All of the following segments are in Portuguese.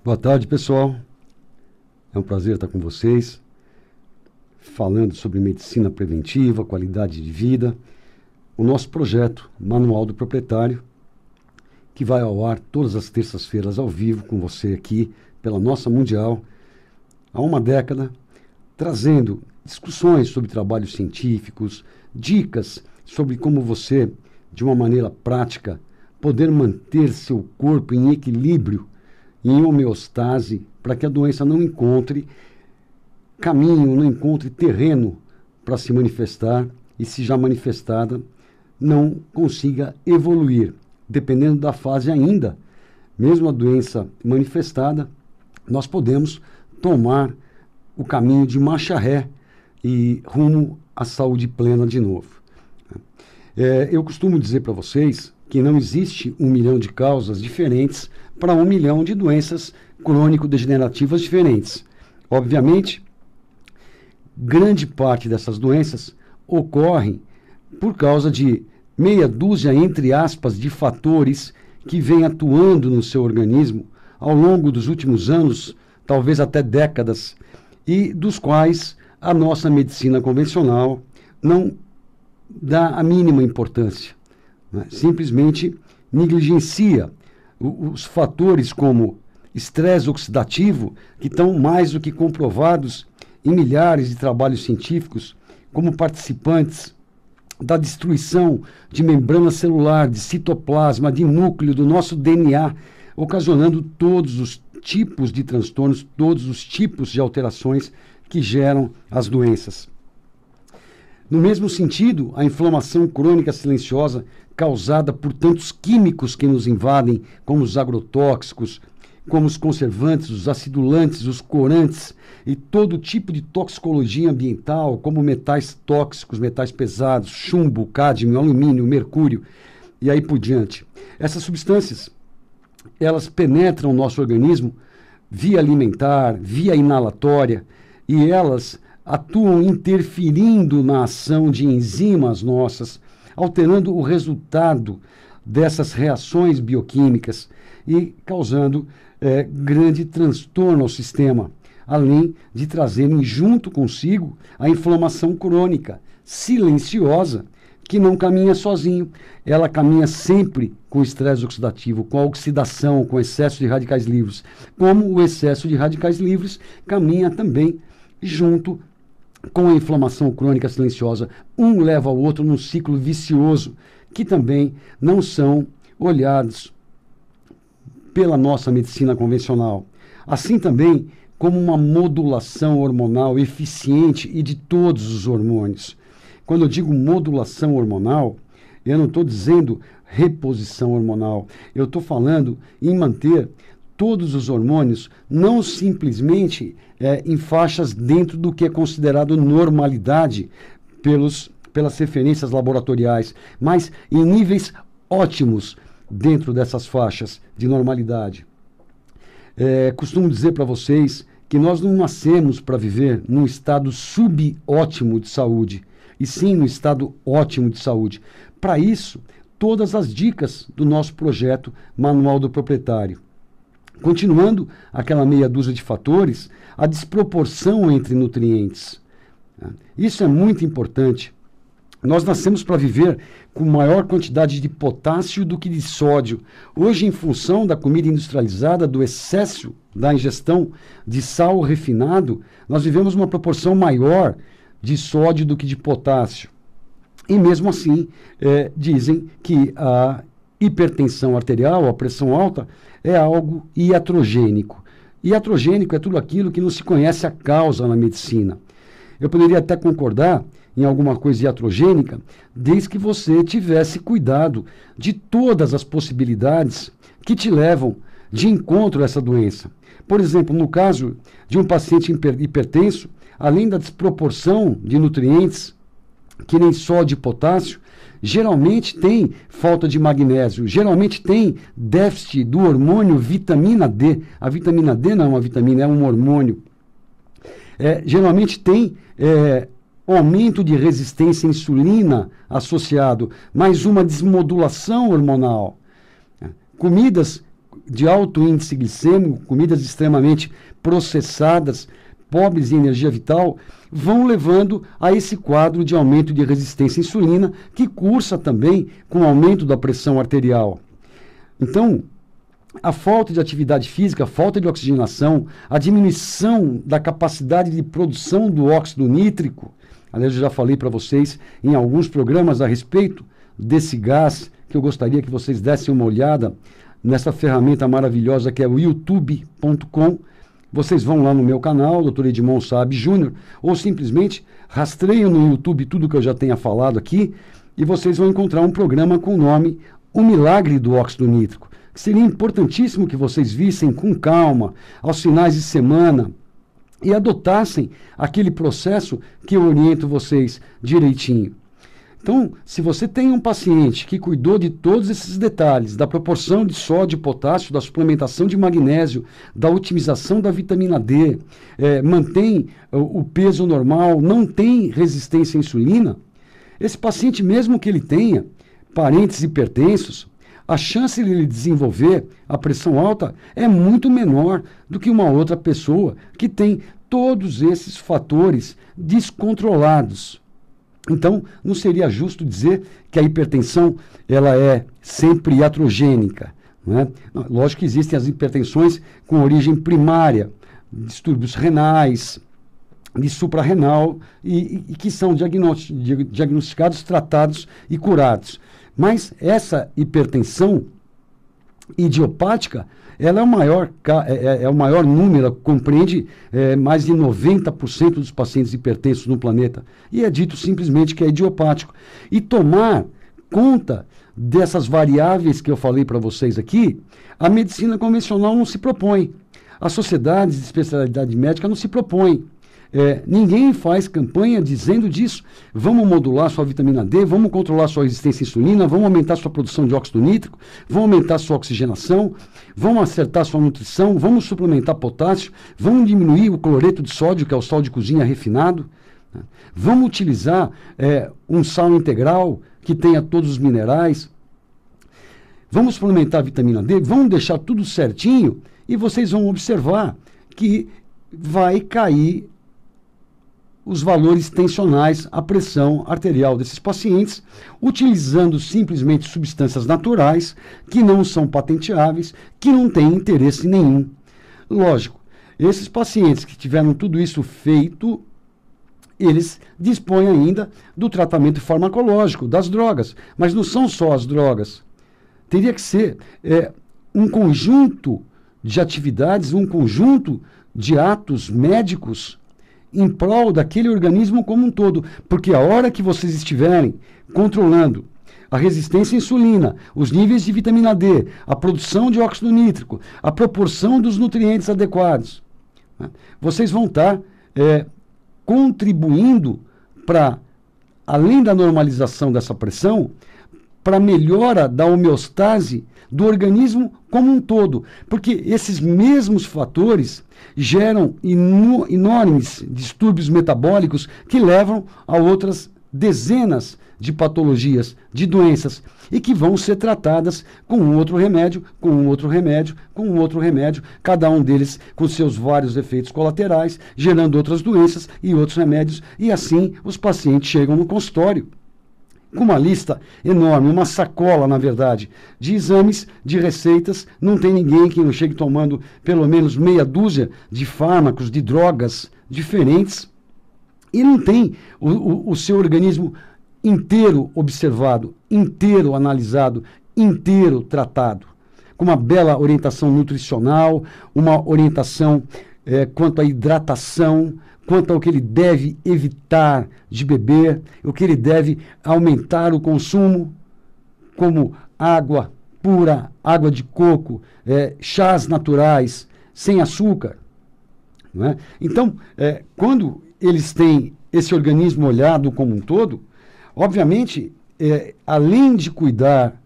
Boa tarde, pessoal. É um prazer estar com vocês, falando sobre medicina preventiva, qualidade de vida, o nosso projeto Manual do Proprietário, que vai ao ar todas as terças-feiras ao vivo com você aqui pela nossa Mundial, há uma década, trazendo discussões sobre trabalhos científicos, dicas sobre como você, de uma maneira prática, poder manter seu corpo em equilíbrio, em homeostase, para que a doença não encontre caminho, não encontre terreno para se manifestar e, se já manifestada, não consiga evoluir. Dependendo da fase ainda, mesmo a doença manifestada, nós podemos tomar o caminho de marcha ré e rumo à saúde plena de novo. Eu costumo dizer para vocês que não existe 1 milhão de causas diferentes para 1 milhão de doenças crônico-degenerativas diferentes. Obviamente, grande parte dessas doenças ocorrem por causa de meia dúzia, entre aspas, de fatores que vêm atuando no seu organismo ao longo dos últimos anos, talvez até décadas, e dos quais a nossa medicina convencional não dá a mínima importância, né? Simplesmente negligencia os fatores como estresse oxidativo, que estão mais do que comprovados em milhares de trabalhos científicos, como participantes da destruição de membrana celular, de citoplasma, de núcleo do nosso DNA, ocasionando todos os tipos de transtornos, todos os tipos de alterações que geram as doenças. No mesmo sentido, a inflamação crônica silenciosa causada por tantos químicos que nos invadem, como os agrotóxicos, como os conservantes, os acidulantes, os corantes e todo tipo de toxicologia ambiental, como metais tóxicos, metais pesados, chumbo, cádmio, alumínio, mercúrio e aí por diante. Essas substâncias, elas penetram o nosso organismo via alimentar, via inalatória, e elas atuam interferindo na ação de enzimas nossas, alterando o resultado dessas reações bioquímicas e causando grande transtorno ao sistema, além de trazerem junto consigo a inflamação crônica, silenciosa, que não caminha sozinho. Ela caminha sempre com estresse oxidativo, com a oxidação, com excesso de radicais livres, como o excesso de radicais livres caminha também junto com a inflamação crônica silenciosa. Um leva ao outro num ciclo vicioso, que também não são olhados pela nossa medicina convencional. Assim também como uma modulação hormonal eficiente e de todos os hormônios. Quando eu digo modulação hormonal, eu não estou dizendo reposição hormonal. Eu estou falando em manter todos os hormônios não simplesmente em faixas dentro do que é considerado normalidade pelas referências laboratoriais, mas em níveis ótimos dentro dessas faixas de normalidade. Costumo dizer para vocês que nós não nascemos para viver num estado subótimo de saúde, e sim no estado ótimo de saúde. Para isso, todas as dicas do nosso projeto Manual do Proprietário. Continuando aquela meia dúzia de fatores, a desproporção entre nutrientes. Isso é muito importante. Nós nascemos para viver com maior quantidade de potássio do que de sódio. Hoje, em função da comida industrializada, do excesso da ingestão de sal refinado, nós vivemos uma proporção maior de sódio do que de potássio. E mesmo assim, dizem que a hipertensão arterial, a pressão alta, é algo iatrogênico. Iatrogênico é tudo aquilo que não se conhece a causa na medicina. Eu poderia até concordar em alguma coisa iatrogênica, desde que você tivesse cuidado de todas as possibilidades que te levam de encontro a essa doença. Por exemplo, no caso de um paciente hipertenso, além da desproporção de nutrientes, que nem sódio e potássio, geralmente tem falta de magnésio, geralmente tem déficit do hormônio vitamina D. A vitamina D não é uma vitamina, é um hormônio. Geralmente tem aumento de resistência à insulina associado, mais uma desmodulação hormonal. Comidas de alto índice glicêmico, comidas extremamente processadas, pobres em energia vital, vão levando a esse quadro de aumento de resistência à insulina, que cursa também com o aumento da pressão arterial. Então, a falta de atividade física, a falta de oxigenação, a diminuição da capacidade de produção do óxido nítrico, aliás, eu já falei para vocês em alguns programas a respeito desse gás, que eu gostaria que vocês dessem uma olhada nessa ferramenta maravilhosa que é o youtube.com. Vocês vão lá no meu canal, Dr. Edmond Saab Júnior, ou simplesmente rastreiam no YouTube tudo que eu já tenha falado aqui, e vocês vão encontrar um programa com o nome O Milagre do Óxido Nítrico, que seria importantíssimo que vocês vissem com calma, aos finais de semana, e adotassem aquele processo que eu oriento vocês direitinho. Então, se você tem um paciente que cuidou de todos esses detalhes, da proporção de sódio e potássio, da suplementação de magnésio, da otimização da vitamina D, mantém o peso normal, não tem resistência à insulina, esse paciente, mesmo que ele tenha parentes hipertensos, a chance de ele desenvolver a pressão alta é muito menor do que uma outra pessoa que tem todos esses fatores descontrolados. Então, não seria justo dizer que a hipertensão ela é sempre iatrogênica, não é? Lógico que existem as hipertensões com origem primária, distúrbios renais, de suprarrenal, e que são diagnosticados, tratados e curados. Mas essa hipertensão idiopática, ela é o maior número, compreende mais de 90% dos pacientes hipertensos no planeta. E é dito simplesmente que é idiopático. E tomar conta dessas variáveis que eu falei para vocês aqui, a medicina convencional não se propõe. As sociedades de especialidade médica não se propõem. Ninguém faz campanha dizendo disso. Vamos modular sua vitamina D, vamos controlar sua resistência à insulina, vamos aumentar sua produção de óxido nítrico, vamos aumentar sua oxigenação, vamos acertar sua nutrição, vamos suplementar potássio, vamos diminuir o cloreto de sódio, que é o sal de cozinha refinado, né? Vamos utilizar um sal integral que tenha todos os minerais, vamos suplementar a vitamina D, vamos deixar tudo certinho e vocês vão observar que vai cair os valores tensionais, a pressão arterial desses pacientes, utilizando simplesmente substâncias naturais, que não são patenteáveis, que não têm interesse nenhum. Lógico, esses pacientes que tiveram tudo isso feito, eles dispõem ainda do tratamento farmacológico, das drogas, mas não são só as drogas. Teria que ser um conjunto de atividades, um conjunto de atos médicos em prol daquele organismo como um todo, porque a hora que vocês estiverem controlando a resistência à insulina, os níveis de vitamina D, a produção de óxido nítrico, a proporção dos nutrientes adequados, né, vocês vão estar contribuindo para, além da normalização dessa pressão, para a melhora da homeostase do organismo como um todo, porque esses mesmos fatores geram enormes distúrbios metabólicos que levam a outras dezenas de patologias, de doenças, e que vão ser tratadas com um outro remédio, com um outro remédio, com um outro remédio, cada um deles com seus vários efeitos colaterais, gerando outras doenças e outros remédios, e assim os pacientes chegam no consultório com uma lista enorme, uma sacola, na verdade, de exames, de receitas. Não tem ninguém que não chegue tomando pelo menos meia dúzia de fármacos, de drogas diferentes, e não tem o seu organismo inteiro observado, inteiro analisado, inteiro tratado, com uma bela orientação nutricional, uma orientação quanto à hidratação, quanto ao que ele deve evitar de beber, o que ele deve aumentar o consumo, como água pura, água de coco, chás naturais, sem açúcar. Não é? Então, quando eles têm esse organismo olhado como um todo, obviamente, além de cuidar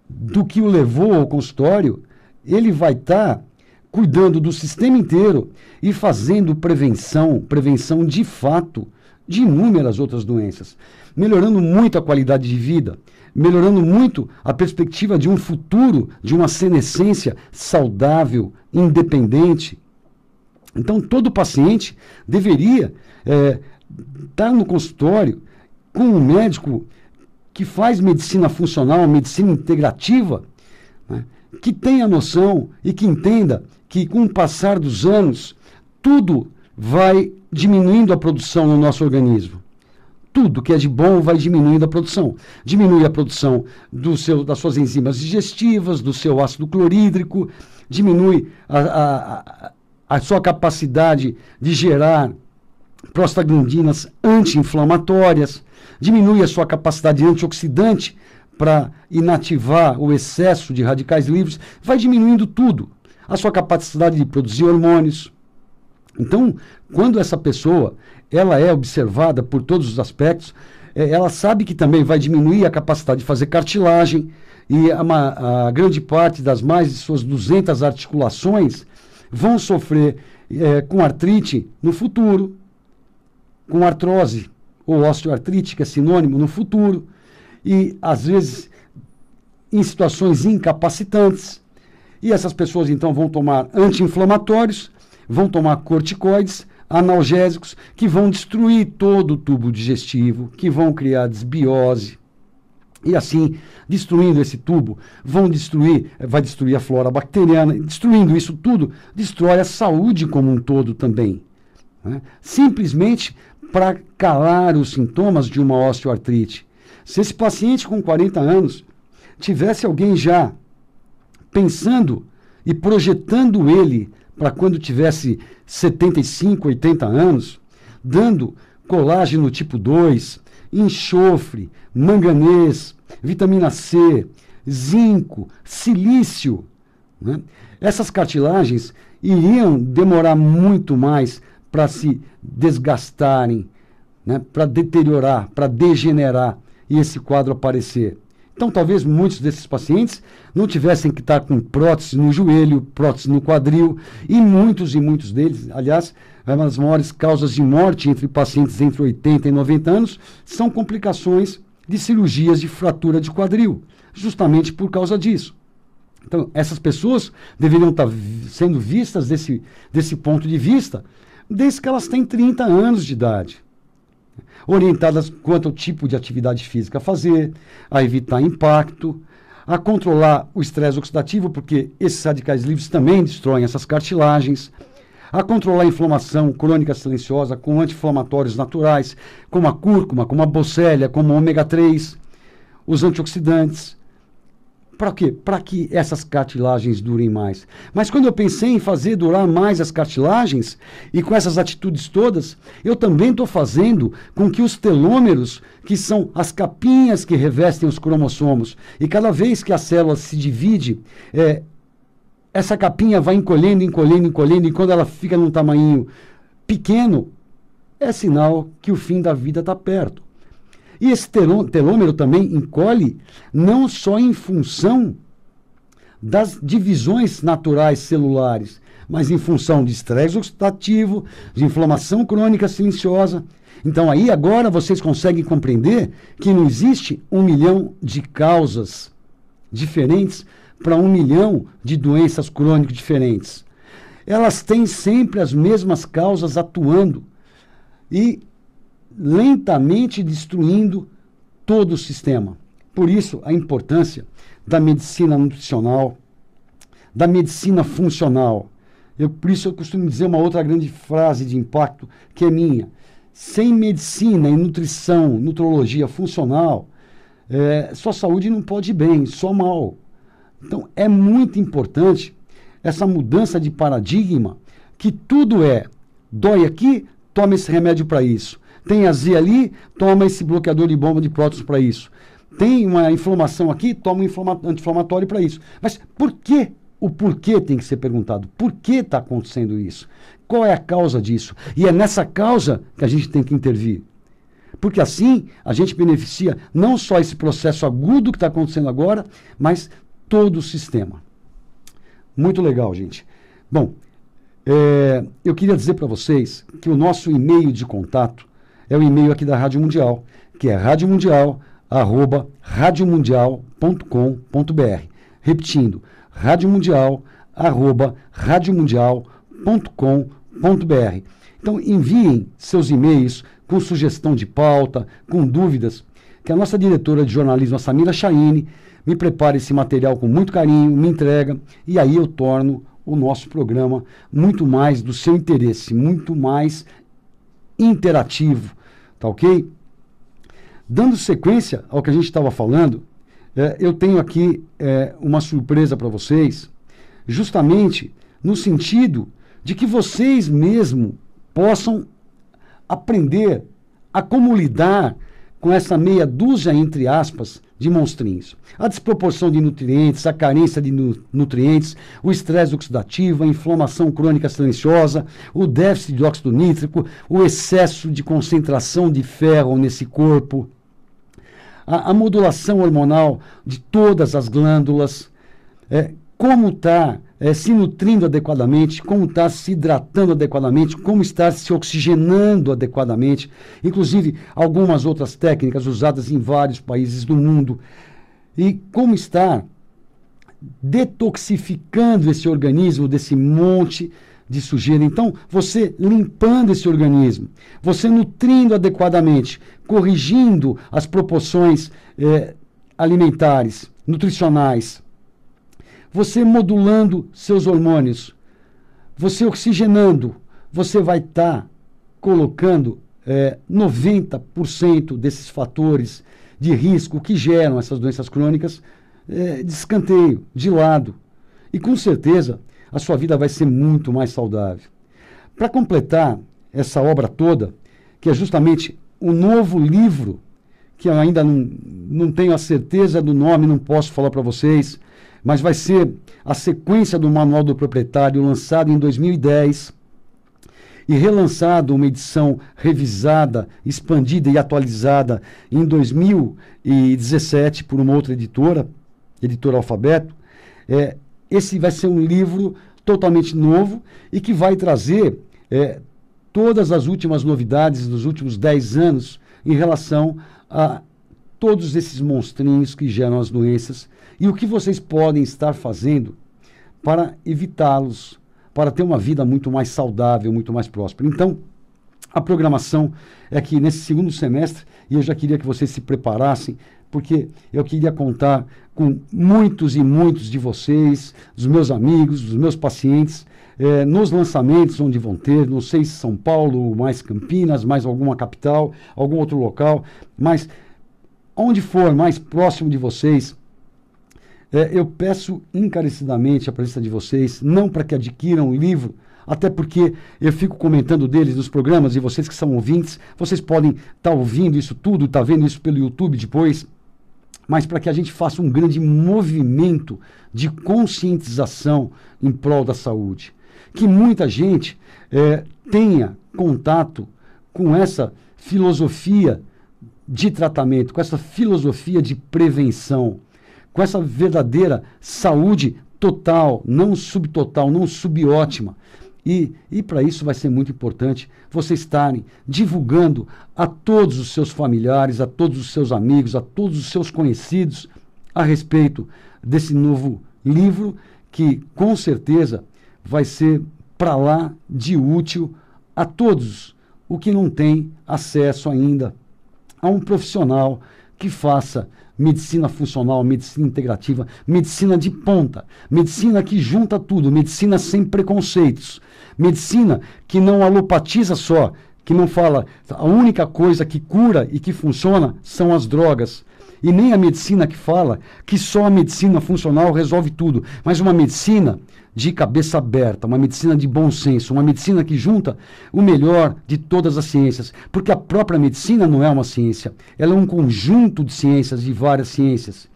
do que o levou ao consultório, ele vai estar cuidando do sistema inteiro e fazendo prevenção de fato de inúmeras outras doenças, melhorando muito a qualidade de vida, melhorando muito a perspectiva de um futuro, de uma senescência saudável, independente. Então, todo paciente deveria estar no consultório com um médico que faz medicina funcional, medicina integrativa, né, que tenha noção e que entenda que, com o passar dos anos, tudo vai diminuindo a produção no nosso organismo. Tudo que é de bom vai diminuindo a produção. Diminui a produção das suas enzimas digestivas, do seu ácido clorídrico, diminui a sua capacidade de gerar prostaglandinas anti-inflamatórias, diminui a sua capacidade antioxidante para inativar o excesso de radicais livres, vai diminuindo tudo. A sua capacidade de produzir hormônios. Então, quando essa pessoa ela é observada por todos os aspectos, ela sabe que também vai diminuir a capacidade de fazer cartilagem, e a grande parte das mais de suas 200 articulações vão sofrer com artrite no futuro, com artrose ou osteoartrite, que é sinônimo, no futuro, e às vezes em situações incapacitantes. E essas pessoas então vão tomar anti-inflamatórios, vão tomar corticoides, analgésicos, que vão destruir todo o tubo digestivo, que vão criar desbiose. E assim, destruindo esse tubo, vai destruir a flora bacteriana. Destruindo isso tudo, destrói a saúde como um todo também, né? Simplesmente para calar os sintomas de uma osteoartrite. Se esse paciente com 40 anos tivesse alguém já pensando e projetando ele para quando tivesse 75, 80 anos, dando colágeno tipo 2, enxofre, manganês, vitamina C, zinco, silício, né? Essas cartilagens iriam demorar muito mais para se desgastarem, né? Para deteriorar, para degenerar e esse quadro aparecer. Então, talvez muitos desses pacientes não tivessem que estar com prótese no joelho, prótese no quadril, e muitos deles, aliás, uma das maiores causas de morte entre pacientes entre 80 e 90 anos são complicações de cirurgias de fratura de quadril, justamente por causa disso. Então, essas pessoas deveriam estar sendo vistas desse ponto de vista desde que elas têm 30 anos de idade. Orientadas quanto ao tipo de atividade física a fazer, a evitar impacto, a controlar o estresse oxidativo, porque esses radicais livres também destroem essas cartilagens, a controlar a inflamação crônica silenciosa com anti-inflamatórios naturais, como a cúrcuma, como a boswellia, como o ômega 3, os antioxidantes. Para quê? Para que essas cartilagens durem mais. Mas quando eu pensei em fazer durar mais as cartilagens, e com essas atitudes todas, eu também estou fazendo com que os telômeros, que são as capinhas que revestem os cromossomos, e cada vez que a célula se divide, essa capinha vai encolhendo, e quando ela fica num tamanho pequeno, é sinal que o fim da vida está perto. E esse telômero também encolhe não só em função das divisões naturais celulares, mas em função de estresse oxidativo, de inflamação crônica silenciosa. Então aí agora vocês conseguem compreender que não existe 1 milhão de causas diferentes para 1 milhão de doenças crônicas diferentes. Elas têm sempre as mesmas causas atuando e lentamente destruindo todo o sistema. Por isso, a importância da medicina nutricional, da medicina funcional. Por isso eu costumo dizer uma outra grande frase de impacto que é minha. Sem medicina e nutrição, nutrologia funcional, sua saúde não pode ir bem, só mal. Então, é muito importante essa mudança de paradigma, que tudo dói aqui, toma esse remédio para isso. Tem azia ali, toma esse bloqueador de bomba de prótons para isso. Tem uma inflamação aqui, toma um anti-inflamatório para isso. Mas por quê? O porquê tem que ser perguntado. Por que está acontecendo isso? Qual é a causa disso? E é nessa causa que a gente tem que intervir. Porque assim a gente beneficia não só esse processo agudo que está acontecendo agora, mas todo o sistema. Muito legal, gente. Bom, eu queria dizer para vocês que o nosso e-mail de contato é o e-mail aqui da Rádio Mundial, que é radiomundial@radiomundial.com.br. Repetindo, radiomundial@radiomundial.com.br. Então enviem seus e-mails com sugestão de pauta, com dúvidas, que a nossa diretora de jornalismo, a Samira Chaine, me prepara esse material com muito carinho, me entrega, e aí eu torno o nosso programa muito mais do seu interesse, muito mais interativo, tá ok? Dando sequência ao que a gente estava falando, eu tenho aqui uma surpresa para vocês, justamente no sentido de que vocês mesmo possam aprender a como lidar com essa meia dúzia, entre aspas, de monstrinhos. A desproporção de nutrientes, a carência de nutrientes, o estresse oxidativo, a inflamação crônica silenciosa, o déficit de óxido nítrico, o excesso de concentração de ferro nesse corpo, a modulação hormonal de todas as glândulas, como está se nutrindo adequadamente, como está se hidratando adequadamente, como está se oxigenando adequadamente, inclusive algumas outras técnicas usadas em vários países do mundo, e como está detoxificando esse organismo desse monte de sujeira. Então, você limpando esse organismo, você nutrindo adequadamente, corrigindo as proporções alimentares, nutricionais, você modulando seus hormônios, você oxigenando, você vai estar colocando 90% desses fatores de risco que geram essas doenças crônicas de escanteio, de lado. E com certeza a sua vida vai ser muito mais saudável. Para completar essa obra toda, que é justamente o novo livro, que eu ainda não tenho a certeza do nome, não posso falar para vocês, mas vai ser a sequência do Manual do Proprietário, lançado em 2010 e relançado uma edição revisada, expandida e atualizada em 2017 por uma outra editora, Editora Alfabeto. Esse vai ser um livro totalmente novo e que vai trazer todas as últimas novidades dos últimos 10 anos em relação a todos esses monstrinhos que geram as doenças e o que vocês podem estar fazendo para evitá-los, para ter uma vida muito mais saudável, muito mais próspera. Então, a programação é que nesse segundo semestre, e eu já queria que vocês se preparassem, porque eu queria contar com muitos e muitos de vocês, dos meus amigos, dos meus pacientes, nos lançamentos onde vão ter, não sei se São Paulo, mais Campinas, mais alguma capital, algum outro local, mas onde for mais próximo de vocês, eu peço encarecidamente a presença de vocês, não para que adquiram o livro, até porque eu fico comentando deles nos programas, e vocês que são ouvintes, vocês podem estar ouvindo isso tudo, estar vendo isso pelo YouTube depois, mas para que a gente faça um grande movimento de conscientização em prol da saúde. Que muita gente tenha contato com essa filosofia de tratamento, com essa filosofia de prevenção, com essa verdadeira saúde total, não subtotal, não subótima. E para isso vai ser muito importante vocês estarem divulgando a todos os seus familiares, a todos os seus amigos, a todos os seus conhecidos a respeito desse novo livro que com certeza vai ser para lá de útil a todos o que não tem acesso ainda a um profissional que faça medicina funcional, medicina integrativa, medicina de ponta, medicina que junta tudo, medicina sem preconceitos, medicina que não alopatiza só, que não fala a única coisa que cura e que funciona são as drogas, e nem a medicina que fala que só a medicina funcional resolve tudo, mas uma medicina de cabeça aberta, uma medicina de bom senso, uma medicina que junta o melhor de todas as ciências, porque a própria medicina não é uma ciência, ela é um conjunto de ciências, de várias ciências.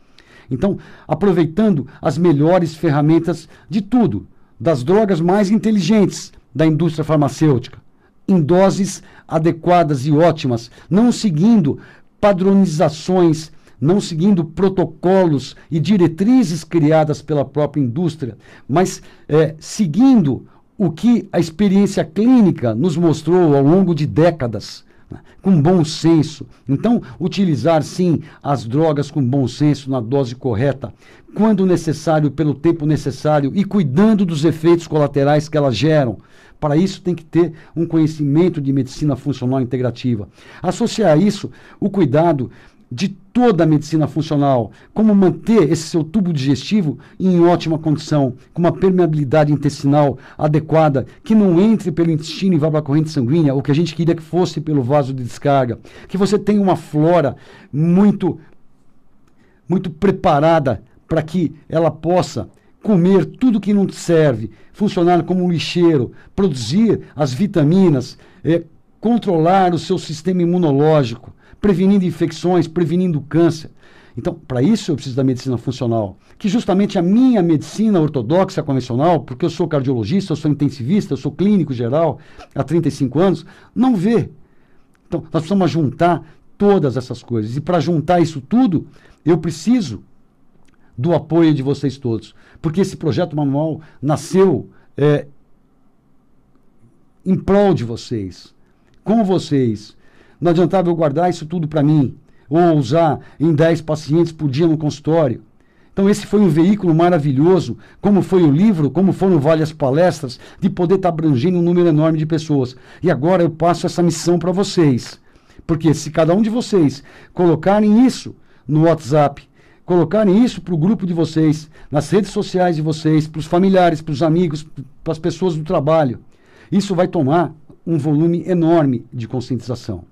Então, aproveitando as melhores ferramentas de tudo, das drogas mais inteligentes da indústria farmacêutica, em doses adequadas e ótimas, não seguindo padronizações, não seguindo protocolos e diretrizes criadas pela própria indústria, mas seguindo o que a experiência clínica nos mostrou ao longo de décadas, com bom senso. Então, utilizar sim as drogas com bom senso, na dose correta, quando necessário, pelo tempo necessário e cuidando dos efeitos colaterais que elas geram. Para isso tem que ter um conhecimento de medicina funcional integrativa. Associar a isso o cuidado de toda a medicina funcional, como manter esse seu tubo digestivo em ótima condição, com uma permeabilidade intestinal adequada, que não entre pelo intestino e vá para a corrente sanguínea, o que a gente queria que fosse pelo vaso de descarga, que você tenha uma flora muito preparada para que ela possa comer tudo que não te serve, funcionar como um lixeiro, produzir as vitaminas, controlar o seu sistema imunológico, prevenindo infecções, prevenindo câncer. Então, para isso eu preciso da medicina funcional, que justamente a minha medicina ortodoxa convencional, porque eu sou cardiologista, eu sou intensivista, eu sou clínico geral há 35 anos, não vê. Então, nós precisamos juntar todas essas coisas. E para juntar isso tudo, eu preciso do apoio de vocês todos. Porque esse projeto manual nasceu em prol de vocês, com vocês. Não adiantava eu guardar isso tudo para mim, ou usar em 10 pacientes por dia no consultório. Então esse foi um veículo maravilhoso, como foi o livro, como foram várias palestras, de poder estar abrangendo um número enorme de pessoas. E agora eu passo essa missão para vocês. Porque se cada um de vocês colocarem isso no WhatsApp, colocarem isso para o grupo de vocês, nas redes sociais de vocês, para os familiares, para os amigos, para as pessoas do trabalho, isso vai tomar um volume enorme de conscientização.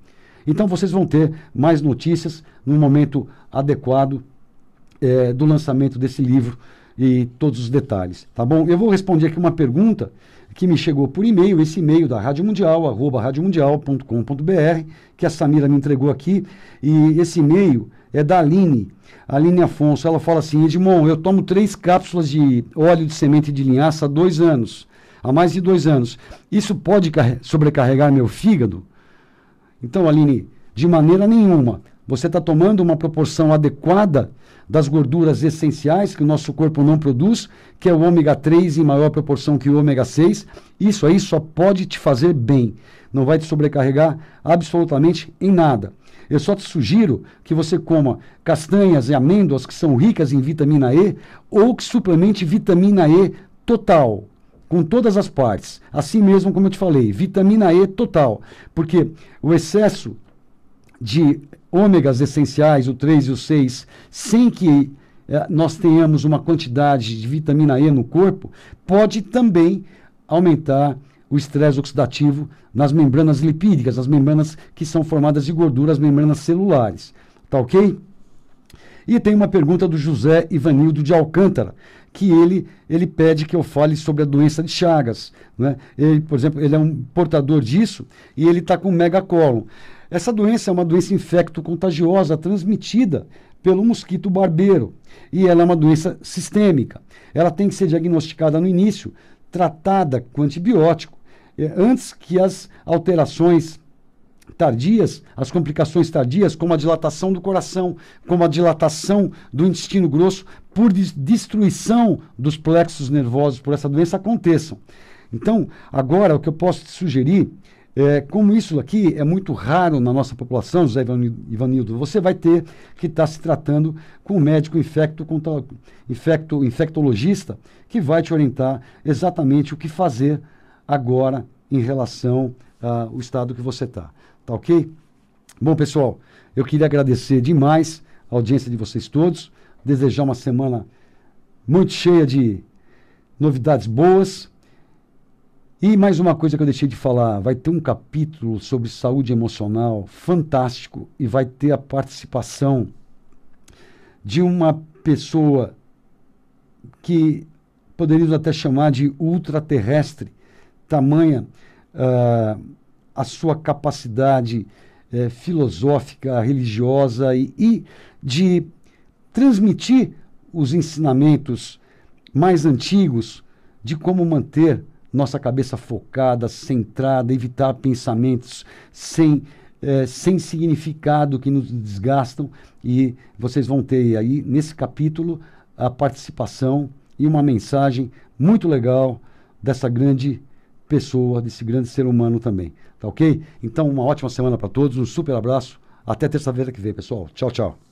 Então vocês vão ter mais notícias no momento adequado do lançamento desse livro e todos os detalhes, tá bom? Eu vou responder aqui uma pergunta que me chegou por e-mail, esse e-mail da Rádio Mundial, @radiomundial.com.br, que a Samira me entregou aqui, e esse e-mail é da Aline Afonso. Ela fala assim: Edmond, eu tomo 3 cápsulas de óleo de semente de linhaça há mais de 2 anos. Isso pode sobrecarregar meu fígado? Então, Aline, de maneira nenhuma. Você está tomando uma proporção adequada das gorduras essenciais que o nosso corpo não produz, que é o ômega 3 em maior proporção que o ômega 6. Isso aí só pode te fazer bem. Não vai te sobrecarregar absolutamente em nada. Eu só te sugiro que você coma castanhas e amêndoas que são ricas em vitamina E, ou que suplemente vitamina E total, com todas as partes. Assim mesmo, como eu te falei, vitamina E total. Porque o excesso de ômegas essenciais, o 3 e o 6, sem que nós tenhamos uma quantidade de vitamina E no corpo, pode também aumentar o estresse oxidativo nas membranas lipídicas, as membranas que são formadas de gordura, as membranas celulares. Tá ok? E tem uma pergunta do José Ivanildo de Alcântara, que ele pede que eu fale sobre a doença de Chagas, né? Ele, por exemplo, ele é um portador disso e ele está com megacólon. Essa doença é uma doença infecto-contagiosa transmitida pelo mosquito barbeiro e ela é uma doença sistêmica. Ela tem que ser diagnosticada no início, tratada com antibiótico, antes que as alterações tardias, as complicações tardias, como a dilatação do coração, como a dilatação do intestino grosso, por destruição dos plexos nervosos por essa doença, aconteçam. Então, agora, o que eu posso te sugerir, como isso aqui é muito raro na nossa população, José Ivanildo, você vai ter que estar se tratando com um médico infectologista, que vai te orientar exatamente o que fazer agora em relação ao estado que você está. Tá ok? Bom, pessoal, eu queria agradecer demais a audiência de vocês todos, desejar uma semana muito cheia de novidades boas. E mais uma coisa que eu deixei de falar, vai ter um capítulo sobre saúde emocional fantástico e vai ter a participação de uma pessoa que poderíamos até chamar de ultraterrestre, tamanha a sua capacidade filosófica, religiosa e de transmitir os ensinamentos mais antigos de como manter nossa cabeça focada, centrada, evitar pensamentos sem significado que nos desgastam. E vocês vão ter aí, nesse capítulo, a participação e uma mensagem muito legal dessa grande pessoa, desse grande ser humano também. Tá ok? Então, uma ótima semana para todos, um super abraço. Até terça-feira que vem, pessoal. Tchau, tchau.